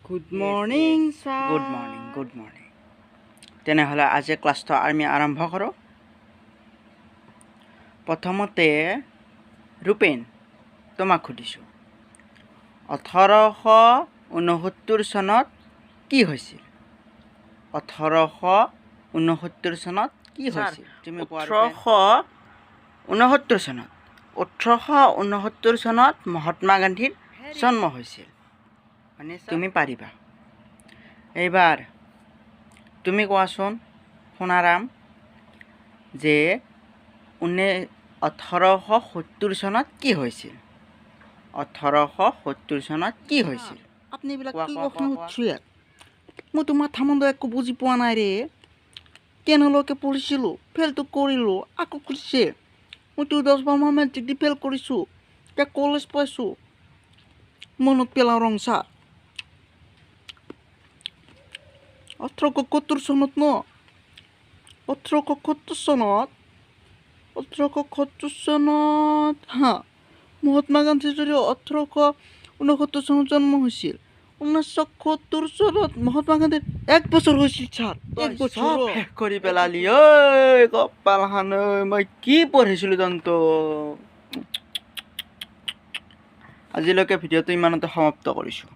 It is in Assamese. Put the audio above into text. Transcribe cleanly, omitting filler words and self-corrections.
Good morning, sir. Good morning. তেনেহ'লে আজি ক্লাছটো আমি আৰম্ভ কৰোঁ। প্ৰথমতে ৰূপেন তোমাক সুধিছোঁ 1869 চনত কি হৈছিল? 1869 চনত কি হৈছিল? তুমি 1869 চনত মহাত্মা গান্ধীৰ জন্ম হৈছিল। তুমি পাৰিবা। এইবাৰ তুমি কোৱাচোন সোণাৰাম যে 1870 চনত কি হৈছিল? 1870 চনত কি হৈছিল? আপুনি এইবিলাক কি কথা সুধিছে? মইতো মাথা মন্দ একো বুজি পোৱা নাই ৰে। কেনেলৈকে পঢ়িছিলোঁ, ফেইলটো কৰিলোঁ, আকৌ কৰিছে। মইতো 10 বাৰ মেট্ৰিক দি ফেইল কৰিছোঁ, এতিয়া কলেজ পাইছোঁ। মনত পেলাওঁ ৰং চা 1871 চনত ন 1871 চনত মহাত্মা গান্ধী যদি 1869 চনত জন্ম হৈছিল, 1970 চনত মহাত্মা গান্ধীৰ 1 বছৰ হৈছিল ছাৰ। 1 বছৰ শেষ কৰি পেলালি ঐ কপালখান। মই কি পঢ়িছিলোঁ তন্ত। আজিলৈকে ভিডিঅ'টো ইমানতে সমাপ্ত কৰিছোঁ।